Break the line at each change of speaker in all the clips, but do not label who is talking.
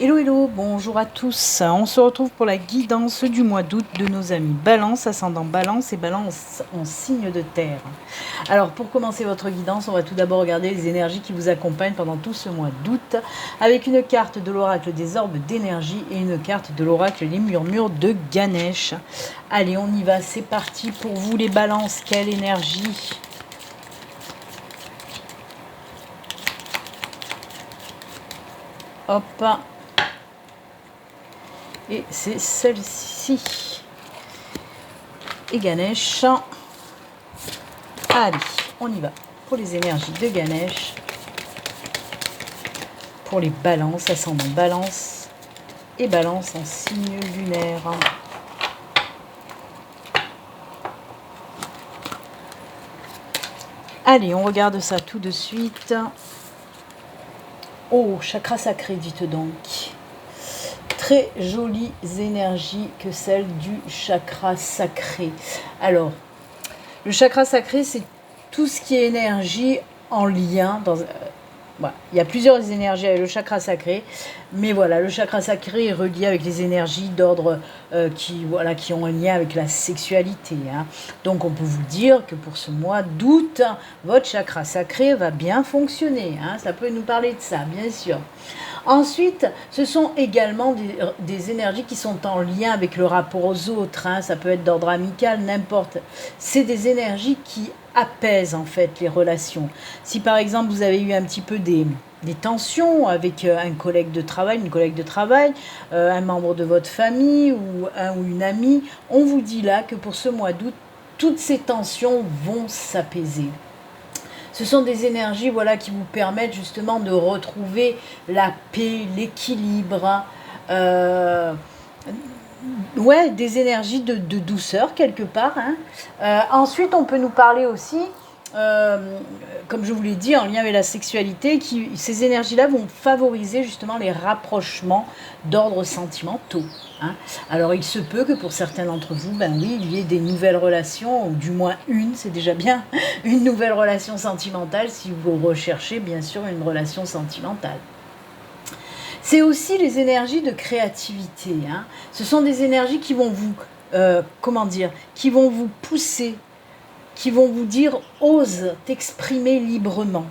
Hello, hello, bonjour à tous. On se retrouve pour la guidance du mois d'août de nos amis Balance, ascendant Balance et Balance en signe de terre. Alors, pour commencer votre guidance, on va tout d'abord regarder les énergies qui vous accompagnent pendant tout ce mois d'août avec une carte de l'oracle des orbes d'énergie et une carte de l'oracle les murmures de Ganesh. Allez, on y va, c'est parti pour vous les Balances. Quelle énergie? Hop. Et c'est celle-ci. Et Ganesh. Allez, on y va. Pour les énergies de Ganesh. Pour les balances, ascendant balance. Et balance en signe lunaire. Allez, on regarde ça tout de suite. Oh, chakra sacré, dites donc. Très jolies énergies que celles du chakra sacré. Alors, le chakra sacré, c'est tout ce qui est énergie en lien. Voilà. Il y a plusieurs énergies avec le chakra sacré, mais voilà, le chakra sacré est relié avec les énergies d'ordre qui ont un lien avec la sexualité. Hein. Donc on peut vous dire que pour ce mois d'août, votre chakra sacré va bien fonctionner. Hein. Ça peut nous parler de ça, bien sûr. Ensuite, ce sont également des énergies qui sont en lien avec le rapport aux autres. Hein. Ça peut être d'ordre amical, n'importe. C'est des énergies qui apaisent en fait les relations. Si par exemple vous avez eu un petit peu des tensions avec un collègue de travail, une collègue de travail, un membre de votre famille ou un ou une amie, on vous dit là que pour ce mois d'août, toutes ces tensions vont s'apaiser. Ce sont des énergies qui vous permettent justement de retrouver la paix, l'équilibre, des énergies de douceur quelque part. Hein. Ensuite, on peut nous parler aussi, comme je vous l'ai dit, en lien avec la sexualité, ces énergies-là vont favoriser justement les rapprochements d'ordre sentimentaux. Hein. Alors, il se peut que pour certains d'entre vous, il y ait des nouvelles relations, ou du moins une, c'est déjà bien, une nouvelle relation sentimentale si vous recherchez bien sûr une relation sentimentale. C'est aussi les énergies de créativité. Hein. Ce sont des énergies qui vont vous, qui vont vous pousser, qui vont vous dire « ose t'exprimer librement ».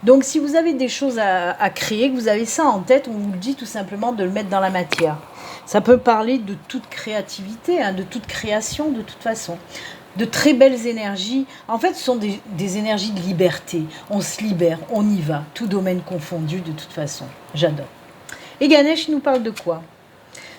Donc si vous avez des choses à créer, que vous avez ça en tête, on vous le dit tout simplement de le mettre dans la matière. Ça peut parler de toute créativité, hein, de toute création de toute façon. De très belles énergies. En fait, ce sont des énergies de liberté. On se libère, on y va, tout domaine confondu de toute façon. J'adore. Et Ganesh nous parle de quoi?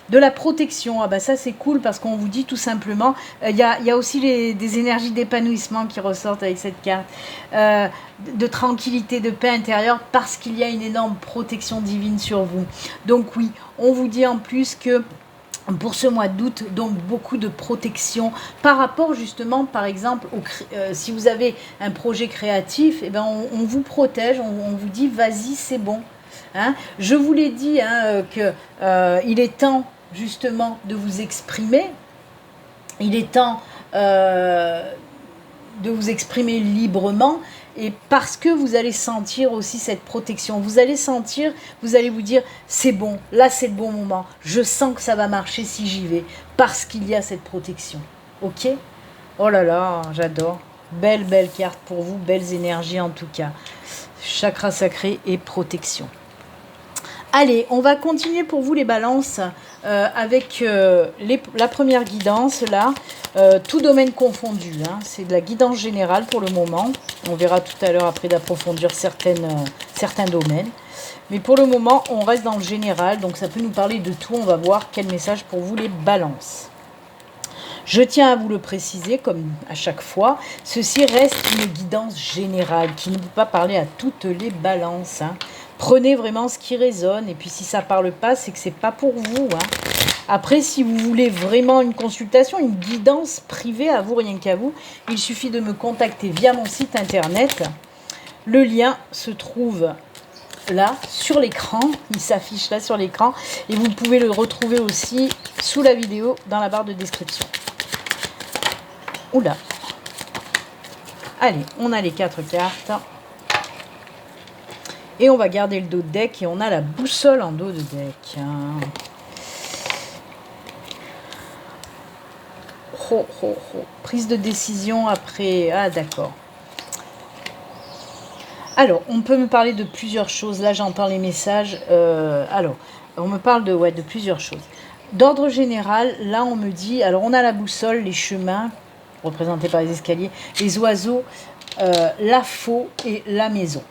De la protection. Ça c'est cool parce qu'on vous dit tout simplement, il y a aussi des énergies d'épanouissement qui ressortent avec cette carte, de tranquillité, de paix intérieure parce qu'il y a une énorme protection divine sur vous. Donc oui, on vous dit en plus que pour ce mois d'août, donc beaucoup de protection par rapport justement, par exemple, si vous avez un projet créatif, on vous protège, on vous dit vas-y c'est bon. Hein. Je vous l'ai dit qu'il est temps justement de vous exprimer, il est temps de vous exprimer librement et parce que vous allez sentir aussi cette protection, vous allez vous dire c'est bon, là c'est le bon moment, je sens que ça va marcher si j'y vais parce qu'il y a cette protection, ok? Oh là là, j'adore, belle carte pour vous, belles énergies en tout cas, chakra sacré et protection. Allez, on va continuer pour vous les balances avec la première guidance là, tout domaine confondu. Hein, c'est de la guidance générale pour le moment. On verra tout à l'heure après d'approfondir certains domaines. Mais pour le moment, on reste dans le général, donc ça peut nous parler de tout. On va voir quel message pour vous les balances. Je tiens à vous le préciser, comme à chaque fois, ceci reste une guidance générale qui ne peut pas parler à toutes les balances. Hein. Prenez vraiment ce qui résonne et puis si ça ne parle pas, c'est que ce n'est pas pour vous. Hein. Après, si vous voulez vraiment une consultation, une guidance privée à vous, rien qu'à vous, il suffit de me contacter via mon site internet. Le lien se trouve là sur l'écran, il s'affiche là sur l'écran et vous pouvez le retrouver aussi sous la vidéo dans la barre de description. Oula. Allez, on a les 4 cartes. Et on va garder le dos de deck et on a la boussole en dos de deck. Prise de décision après... Ah, d'accord. Alors, on peut me parler de plusieurs choses. Là, j'entends les messages. Alors, on me parle de plusieurs choses. D'ordre général, là, on me dit... Alors, on a la boussole, les chemins, représentés par les escaliers, les oiseaux, la faux et la maison.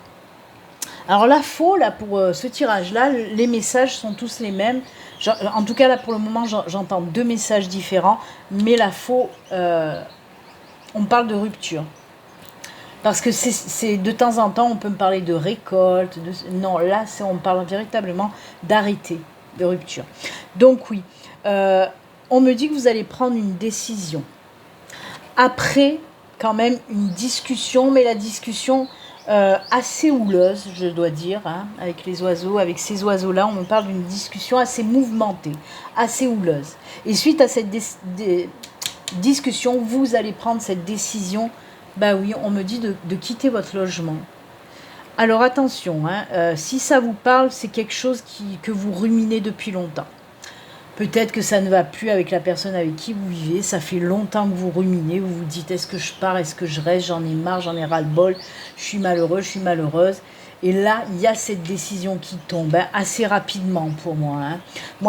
Alors, la faux, là, pour ce tirage-là, les messages sont tous les mêmes. En tout cas, là, pour le moment, j'entends 2 messages différents. Mais la faux, on parle de rupture. Parce que c'est de temps en temps, on peut me parler de récolte. Non, là, on parle véritablement d'arrêté, de rupture. Donc oui, on me dit que vous allez prendre une décision. Après, quand même, une discussion, mais la discussion assez houleuse, je dois dire, hein, avec les oiseaux, avec ces oiseaux-là, on me parle d'une discussion assez mouvementée, assez houleuse. Et suite à cette discussion, vous allez prendre cette décision. Bah oui, on me dit de quitter votre logement. Alors attention, hein, si ça vous parle, c'est quelque chose que vous ruminez depuis longtemps. Peut-être que ça ne va plus avec la personne avec qui vous vivez. Ça fait longtemps que vous ruminez. Vous vous dites, est-ce que je pars, est-ce que je reste, j'en ai marre, j'en ai ras-le-bol. Je suis malheureux, je suis malheureuse. Et là, il y a cette décision qui tombe assez rapidement pour moi.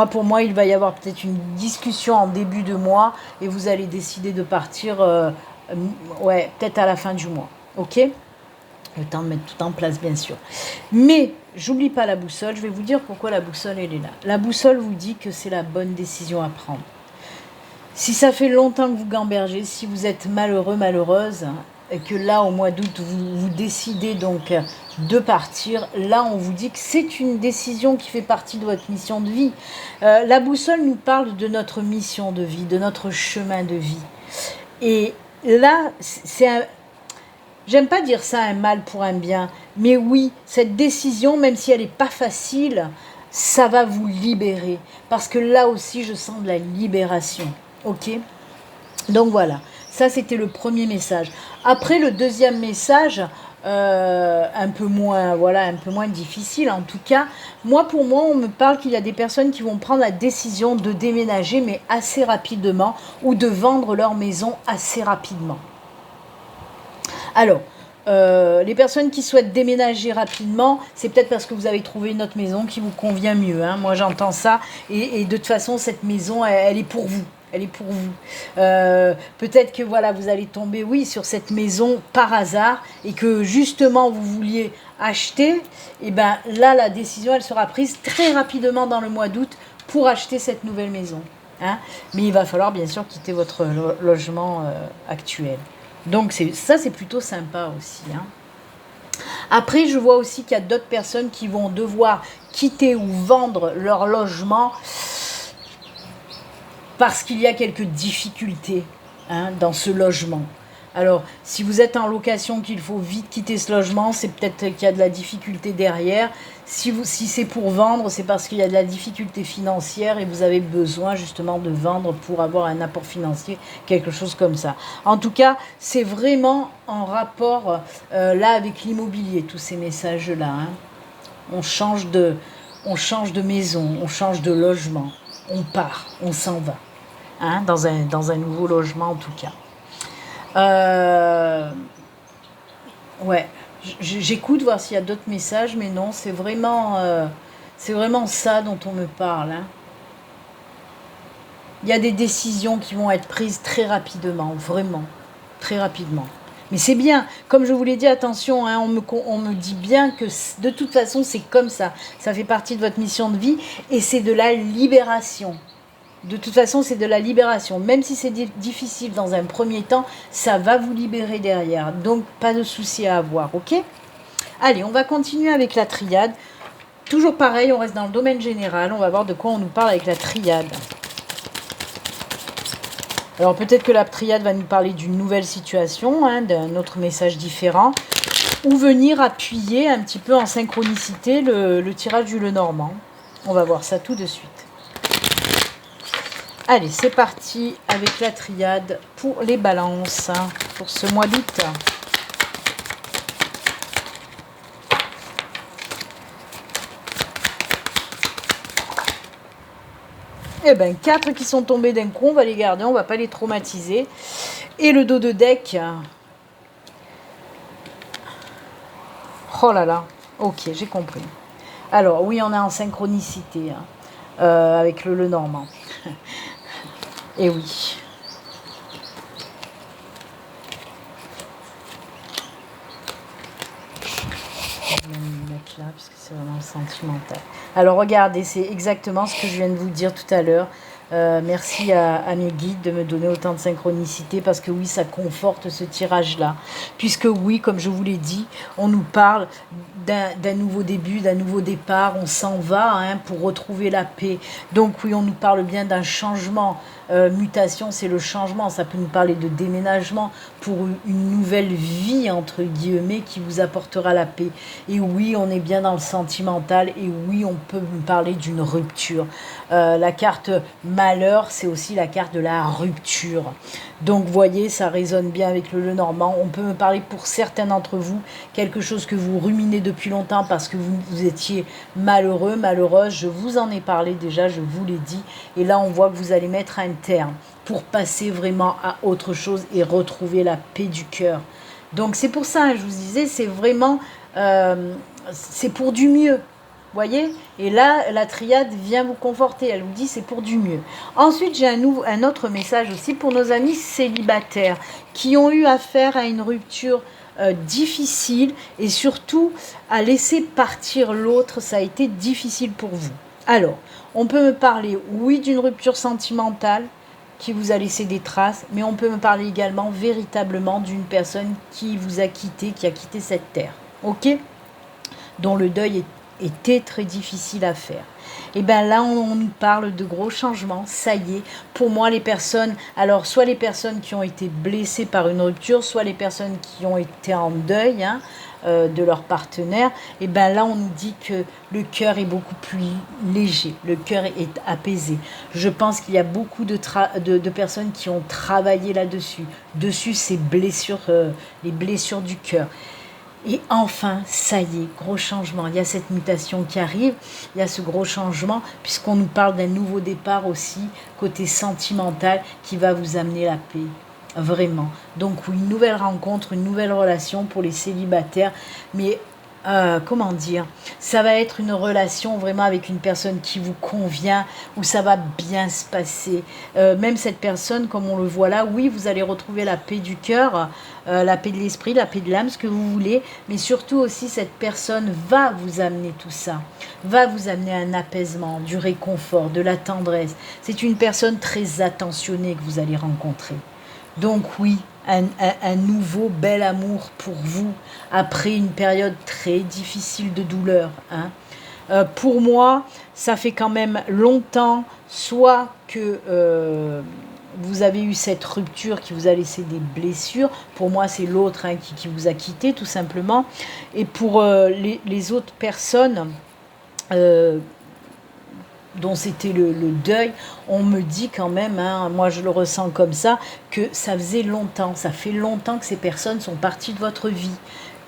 Pour moi, il va y avoir peut-être une discussion en début de mois et vous allez décider de partir... peut-être à la fin du mois, ok? Le temps de mettre tout en place, bien sûr. Mais, j'oublie pas la boussole, je vais vous dire pourquoi la boussole, elle est là. La boussole vous dit que c'est la bonne décision à prendre. Si ça fait longtemps que vous gambergez, si vous êtes malheureux, malheureuse, et que là, au mois d'août, vous décidez donc de partir, là, on vous dit que c'est une décision qui fait partie de votre mission de vie. La boussole nous parle de notre mission de vie, de notre chemin de vie. Et là, j'aime pas dire ça un mal pour un bien, mais oui, cette décision, même si elle n'est pas facile, ça va vous libérer. Parce que là aussi, je sens de la libération. Ok? Donc voilà, ça c'était le premier message. Après, le deuxième message, un peu moins difficile en tout cas. Pour moi, on me parle qu'il y a des personnes qui vont prendre la décision de déménager, mais assez rapidement, ou de vendre leur maison assez rapidement. Alors, les personnes qui souhaitent déménager rapidement, c'est peut-être parce que vous avez trouvé une autre maison qui vous convient mieux. Moi, j'entends ça. Et de toute façon, cette maison, elle est pour vous. Elle est pour vous. Peut-être que vous allez tomber, sur cette maison par hasard et que justement vous vouliez acheter. Et bien là, la décision, elle sera prise très rapidement dans le mois d'août pour acheter cette nouvelle maison. Mais il va falloir bien sûr quitter votre logement actuel. Donc ça, c'est plutôt sympa aussi. Après, je vois aussi qu'il y a d'autres personnes qui vont devoir quitter ou vendre leur logement parce qu'il y a quelques difficultés dans ce logement. Alors, si vous êtes en location, qu'il faut vite quitter ce logement, c'est peut-être qu'il y a de la difficulté derrière. Si c'est pour vendre, c'est parce qu'il y a de la difficulté financière et vous avez besoin justement de vendre pour avoir un apport financier, quelque chose comme ça. En tout cas, c'est vraiment en rapport là avec l'immobilier, tous ces messages-là. On change de maison, on change de logement, on part, on s'en va. Dans un nouveau logement en tout cas. J'écoute voir s'il y a d'autres messages, mais non, c'est vraiment ça dont on me parle. Il y a des décisions qui vont être prises très rapidement, vraiment, très rapidement. Mais c'est bien, comme je vous l'ai dit, attention, on me dit bien que de toute façon, c'est comme ça. Ça fait partie de votre mission de vie et c'est de la libération. De toute façon, c'est de la libération. Même si c'est difficile dans un premier temps, ça va vous libérer derrière. Donc, pas de souci à avoir, ok? Allez, on va continuer avec la triade. Toujours pareil, on reste dans le domaine général. On va voir de quoi on nous parle avec la triade. Alors, peut-être que la triade va nous parler d'une nouvelle situation, d'un autre message différent. Ou venir appuyer un petit peu en synchronicité le tirage du Lenormand. On va voir ça tout de suite. Allez, c'est parti avec la triade pour les balances, pour ce mois d'août. Eh bien, 4 qui sont tombés d'un coup, on va les garder, on va pas les traumatiser. Et le dos de deck. Oh là là, ok, j'ai compris. Alors, oui, on est en synchronicité hein, avec le Normand. Et oui. Je vais me mettre là, parce que c'est vraiment sentimental. Alors, regardez, c'est exactement ce que je viens de vous dire tout à l'heure. Merci à mes guides de me donner autant de synchronicité parce que oui, ça conforte ce tirage-là. Puisque oui, comme je vous l'ai dit, on nous parle d'un nouveau début, d'un nouveau départ. On s'en va hein, pour retrouver la paix. Donc oui, on nous parle bien d'un changement. Mutation, c'est le changement. Ça peut nous parler de déménagement pour une nouvelle vie, entre guillemets, qui vous apportera la paix. Et oui, on est bien dans le sentimental. Et oui, on peut nous parler d'une rupture. La carte malheur, c'est aussi la carte de la rupture. Donc, vous voyez, ça résonne bien avec le Normand. On peut me parler pour certains d'entre vous, quelque chose que vous ruminez depuis longtemps parce que vous étiez malheureux, malheureuse. Je vous en ai parlé déjà, je vous l'ai dit. Et là, on voit que vous allez mettre un terme pour passer vraiment à autre chose et retrouver la paix du cœur. Donc, c'est pour ça, je vous disais, c'est vraiment... c'est pour du mieux. Voyez, et là, la triade vient vous conforter. Elle vous dit c'est pour du mieux. Ensuite, j'ai un autre message aussi pour nos amis célibataires qui ont eu affaire à une rupture difficile et surtout à laisser partir l'autre. Ça a été difficile pour vous. Alors, on peut me parler, oui, d'une rupture sentimentale qui vous a laissé des traces, mais on peut me parler également véritablement d'une personne qui vous a quitté, qui a quitté cette terre. Ok ? Dont le deuil était très difficile à faire. Et bien là, on nous parle de gros changements. Ça y est, pour moi, les personnes, alors soit les personnes qui ont été blessées par une rupture, soit les personnes qui ont été en deuil hein, de leur partenaire, et bien là, on nous dit que le cœur est beaucoup plus léger, le cœur est apaisé. Je pense qu'il y a beaucoup de personnes qui ont travaillé là-dessus, dessus ces blessures, les blessures du cœur. Et enfin, ça y est, gros changement. Il y a cette mutation qui arrive, il y a ce gros changement, puisqu'on nous parle d'un nouveau départ aussi, côté sentimental, qui va vous amener la paix. Vraiment. Donc, une nouvelle rencontre, une nouvelle relation pour les célibataires, mais comment dire, ça va être une relation vraiment avec une personne qui vous convient, où ça va bien se passer. Même cette personne, comme on le voit là, oui, vous allez retrouver la paix du cœur, la paix de l'esprit, la paix de l'âme, ce que vous voulez, mais surtout aussi cette personne va vous amener tout ça, va vous amener un apaisement, du réconfort, de la tendresse. C'est une personne très attentionnée que vous allez rencontrer. Donc oui, un nouveau bel amour pour vous après une période très difficile de douleur. Hein. Pour moi, ça fait quand même longtemps, soit que vous avez eu cette rupture qui vous a laissé des blessures. Pour moi, c'est l'autre hein, qui vous a quitté, tout simplement. Et pour les autres personnes... dont c'était le deuil, on me dit quand même, hein, moi je le ressens comme ça, que ça faisait longtemps, ça fait longtemps que ces personnes sont parties de votre vie,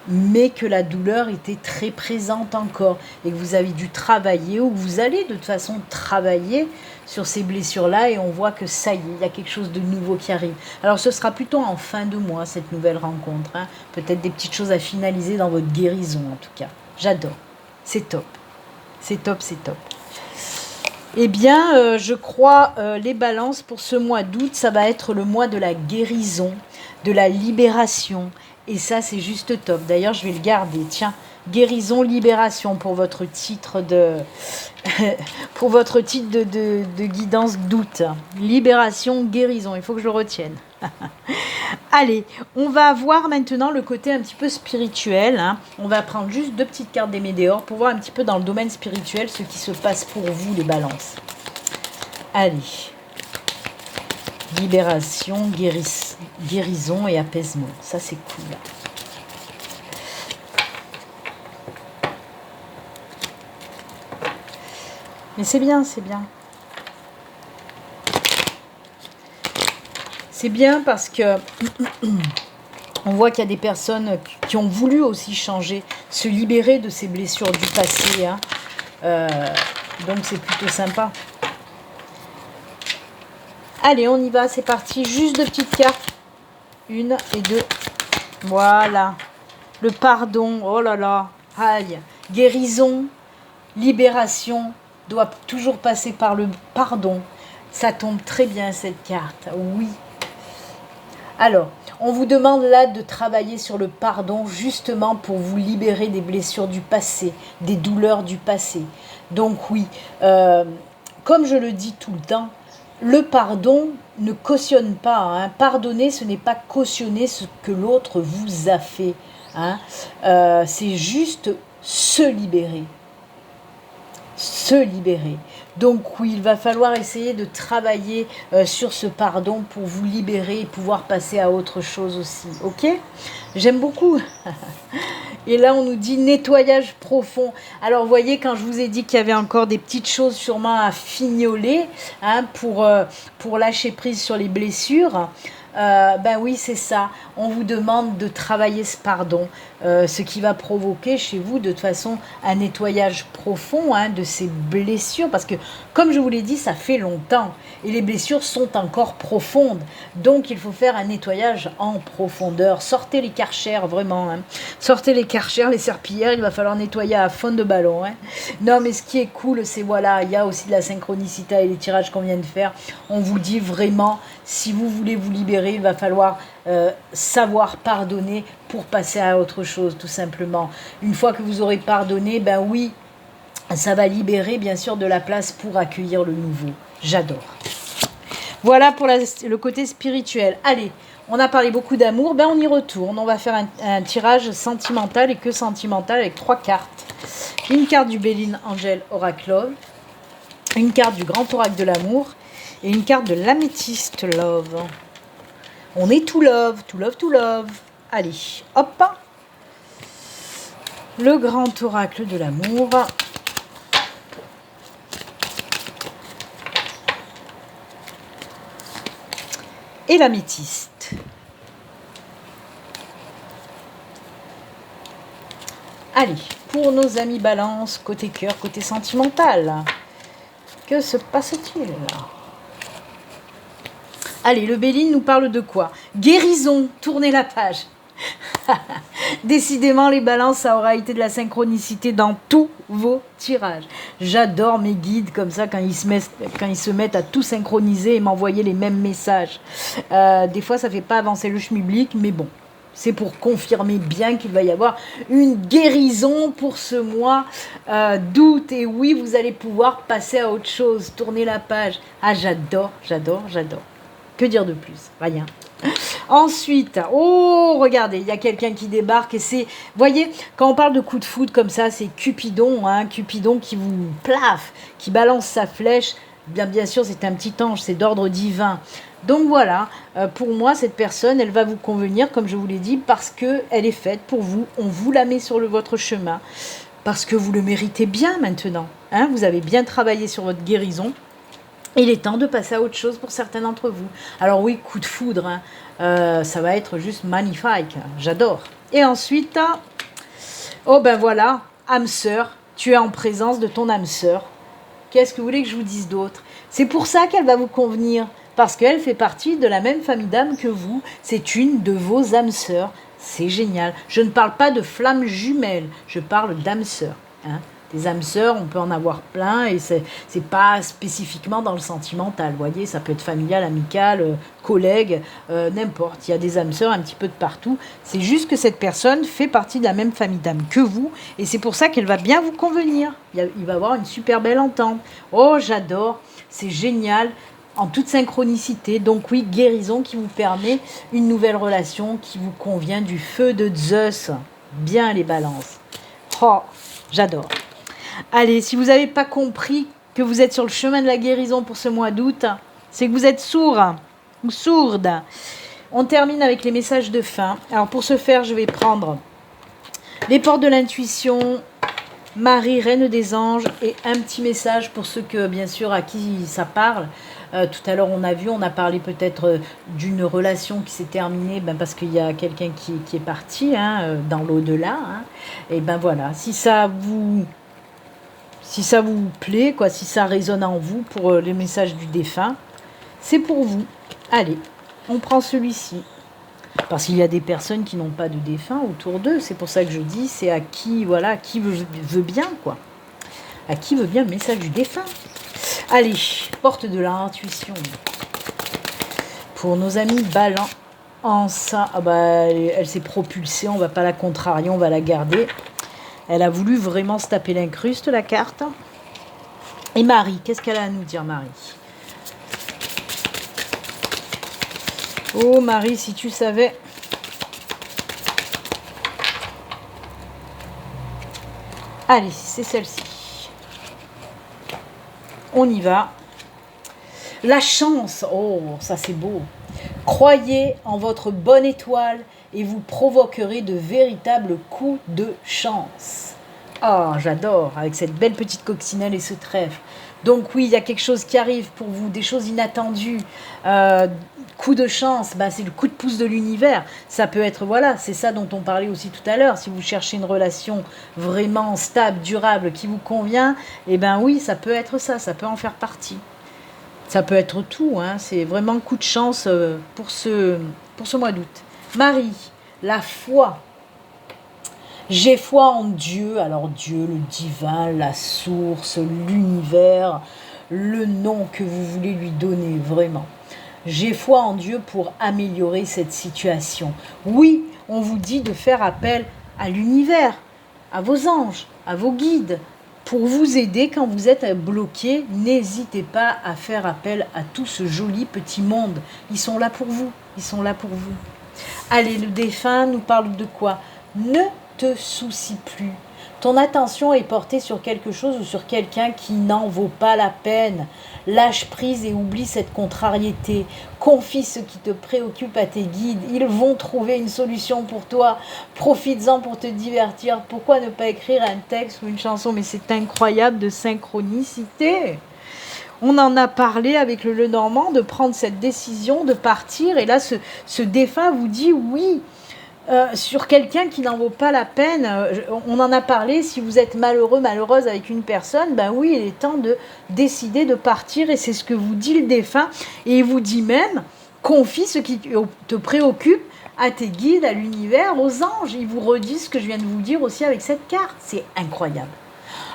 mais que la douleur était très présente encore, et que vous avez dû travailler, ou vous allez de toute façon travailler sur ces blessures-là, et on voit que ça y est, il y a quelque chose de nouveau qui arrive. Alors ce sera plutôt en fin de mois, cette nouvelle rencontre, hein. Peut-être des petites choses à finaliser dans votre guérison en tout cas. J'adore, c'est top, c'est top, c'est top. Eh bien, je crois, les balances pour ce mois d'août, ça va être le mois de la guérison, de la libération. Et ça, c'est juste top. D'ailleurs, je vais le garder. Tiens, guérison, libération pour votre titre de, pour votre titre de guidance d'août. Libération, guérison. Il faut que je le retienne. Allez, on va voir maintenant le côté un petit peu spirituel. Hein. On va prendre juste 2 petites cartes des Médéors pour voir un petit peu dans le domaine spirituel ce qui se passe pour vous, les balances. Allez. Libération, guérison et apaisement. Ça, c'est cool. Mais c'est bien, c'est bien. C'est bien parce que on voit qu'il y a des personnes qui ont voulu aussi changer, se libérer de ces blessures du passé. Hein. Donc c'est plutôt sympa. Allez, on y va, c'est parti. Juste 2 petites cartes. 1 et 2. Voilà. Le pardon, oh là là. Aïe. Guérison, libération, doit toujours passer par le pardon. Ça tombe très bien cette carte, oui. Alors, on vous demande là de travailler sur le pardon justement pour vous libérer des blessures du passé, des douleurs du passé. Donc oui, comme je le dis tout le temps, le pardon ne cautionne pas. Hein. Pardonner, ce n'est pas cautionner ce que l'autre vous a fait. Hein. C'est juste se libérer. Se libérer. Donc oui, il va falloir essayer de travailler sur ce pardon pour vous libérer et pouvoir passer à autre chose aussi. Ok? J'aime beaucoup. Et là, on nous dit nettoyage profond. Alors, vous voyez, quand je vous ai dit qu'il y avait encore des petites choses sûrement à fignoler hein, pour lâcher prise sur les blessures, ben oui, c'est ça. On vous demande de travailler ce pardon, ce qui va provoquer chez vous de toute façon un nettoyage profond hein, de ces blessures. Parce que, comme je vous l'ai dit, ça fait longtemps et les blessures sont encore profondes. Donc, il faut faire un nettoyage en profondeur. Sortez les karchers, vraiment. Hein. Sortez les karchers, les serpillères, il va falloir nettoyer à fond de ballon. Hein. Non, mais ce qui est cool, c'est voilà, il y a aussi de la synchronicité et les tirages qu'on vient de faire. On vous dit vraiment, si vous voulez vous libérer, il va falloir savoir pardonner pour passer à autre chose, tout simplement. Une fois que vous aurez pardonné, ben oui, ça va libérer bien sûr de la place pour accueillir le nouveau. J'adore. Voilà pour le côté spirituel. Allez, on a parlé beaucoup d'amour, ben on y retourne. On va faire un tirage sentimental et que sentimental avec 3 cartes. Une carte du Béline Angel Oracle Love, une carte du Grand Oracle de l'amour et une carte de l'Améthyste Love. On est tout love, tout love, tout love. Allez, hop. Le Grand Oracle de l'amour. Et l'améthyste. Allez, pour nos amis balance, côté cœur, côté sentimental. Que se passe-t-il là? Allez, le Béline nous parle de quoi? Guérison, tournez la page. Décidément, les balances, ça aura été de la synchronicité dans tous vos tirages. J'adore mes guides comme ça quand ils se mettent à tout synchroniser et m'envoyer les mêmes messages. Des fois, ça ne fait pas avancer le schmilblick, mais bon. C'est pour confirmer bien qu'il va y avoir une guérison pour ce mois d'août. Et oui, vous allez pouvoir passer à autre chose, tourner la page. Ah, j'adore, j'adore, j'adore. Que dire de plus? Rien. Ensuite, oh, regardez, il y a quelqu'un qui débarque et c'est, voyez, quand on parle de coup de foudre comme ça, c'est Cupidon, hein, Cupidon qui vous plaffe, qui balance sa flèche. Bien sûr, c'est un petit ange, c'est d'ordre divin. Donc voilà, pour moi, cette personne, elle va vous convenir, comme je vous l'ai dit, parce qu'elle est faite pour vous. On vous la met sur votre chemin, parce que vous le méritez bien maintenant. Hein, vous avez bien travaillé sur votre guérison. Il est temps de passer à autre chose pour certains d'entre vous. Alors oui, coup de foudre, hein, ça va être juste magnifique. J'adore. Et ensuite, oh ben voilà, âme sœur, tu es en présence de ton âme sœur. Qu'est-ce que vous voulez que je vous dise d'autre? C'est pour ça qu'elle va vous convenir, parce qu'elle fait partie de la même famille d'âmes que vous. C'est une de vos âmes sœurs. C'est génial. Je ne parle pas de flammes jumelles, je parle d'âmes sœurs. Hein. Des âmes sœurs, on peut en avoir plein et c'est pas spécifiquement dans le sentimental. Vous voyez, ça peut être familial, amical, collègue, n'importe. Il y a des âmes sœurs un petit peu de partout. C'est juste que cette personne fait partie de la même famille d'âmes que vous et c'est pour ça qu'elle va bien vous convenir. Il va avoir une super belle entente. Oh, j'adore, c'est génial. En toute synchronicité, donc oui, guérison qui vous permet une nouvelle relation qui vous convient du feu de Zeus. Bien les balances. Oh, j'adore. Allez, si vous n'avez pas compris que vous êtes sur le chemin de la guérison pour ce mois d'août, c'est que vous êtes sourd ou sourde. On termine avec les messages de fin. Alors pour ce faire, je vais prendre les portes de l'intuition, Marie, Reine des Anges, et un petit message pour ceux que, bien sûr, à qui ça parle. Tout à l'heure, on a parlé peut-être d'une relation qui s'est terminée parce qu'il y a quelqu'un qui est parti hein, dans l'au-delà. Hein. Et ben voilà, si ça vous plaît, quoi, si ça résonne en vous pour les messages du défunt, C'est pour vous. Allez, on prend celui-ci. Parce qu'il y a des personnes qui n'ont pas de défunt autour d'eux. C'est pour ça que je dis, c'est à qui, voilà, qui veut bien, quoi. À qui veut bien le message du défunt. Allez, porte de l'intuition. Pour nos amis Balance, ah bah, elle s'est propulsée, on va pas la contrarier, on va la garder. Elle a voulu vraiment se taper l'incruste, la carte. Et Marie, qu'est-ce qu'elle a à nous dire, Marie? Oh Marie, si tu savais. Allez, c'est celle-ci. On y va. La chance, oh, ça c'est beau. Croyez en votre bonne étoile et vous provoquerez de véritables coups de chance. Ah, j'adore, avec cette belle petite coccinelle et ce trèfle. Donc oui, il y a quelque chose qui arrive pour vous, des choses inattendues. Coup de chance, bah, c'est le coup de pouce de l'univers. Ça peut être, voilà, c'est ça dont on parlait aussi tout à l'heure. Si vous cherchez une relation vraiment stable, durable, qui vous convient, eh bien oui, ça peut être ça peut en faire partie. Ça peut être tout, hein, c'est vraiment coup de chance pour ce mois d'août. Marie, la foi. J'ai foi en Dieu, alors Dieu, le divin, la source, l'univers, le nom que vous voulez lui donner, vraiment. J'ai foi en Dieu pour améliorer cette situation. Oui, on vous dit de faire appel à l'univers, à vos anges, à vos guides. Pour vous aider quand vous êtes bloqué, n'hésitez pas à faire appel à tout ce joli petit monde. Ils sont là pour vous, ils sont là pour vous. Allez, le défunt nous parle de quoi? Ne te soucie plus. Ton attention est portée sur quelque chose ou sur quelqu'un qui n'en vaut pas la peine. Lâche prise et oublie cette contrariété. Confie ce qui te préoccupe à tes guides. Ils vont trouver une solution pour toi. Profites-en pour te divertir. Pourquoi ne pas écrire un texte ou une chanson? Mais c'est incroyable de synchronicité. On en a parlé avec le Lenormand de prendre cette décision de partir. Et là, ce défunt vous dit oui. Sur quelqu'un qui n'en vaut pas la peine, on en a parlé, si vous êtes malheureux, malheureuse avec une personne, ben oui, il est temps de décider de partir et c'est ce que vous dit le défunt et il vous dit même, confie ce qui te préoccupe à tes guides, à l'univers, aux anges. Il vous redit ce que je viens de vous dire aussi avec cette carte, c'est incroyable.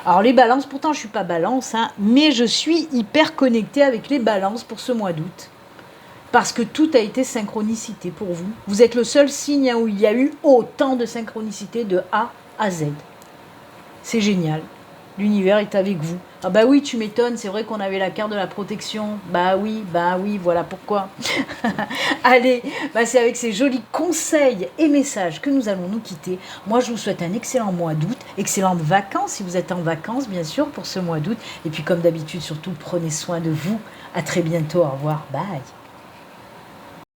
Alors les balances, pourtant je ne suis pas balance, hein, mais je suis hyper connectée avec les balances pour ce mois d'août. Parce que tout a été synchronicité pour vous. Vous êtes le seul signe où il y a eu autant de synchronicité de A à Z. C'est génial. L'univers est avec vous. Ah bah oui, tu m'étonnes, c'est vrai qu'on avait la carte de la protection. Bah oui, voilà pourquoi. Allez, bah c'est avec ces jolis conseils et messages que nous allons nous quitter. Moi, je vous souhaite un excellent mois d'août, excellentes vacances si vous êtes en vacances, bien sûr, pour ce mois d'août. Et puis, comme d'habitude, surtout, prenez soin de vous. À très bientôt. Au revoir. Bye.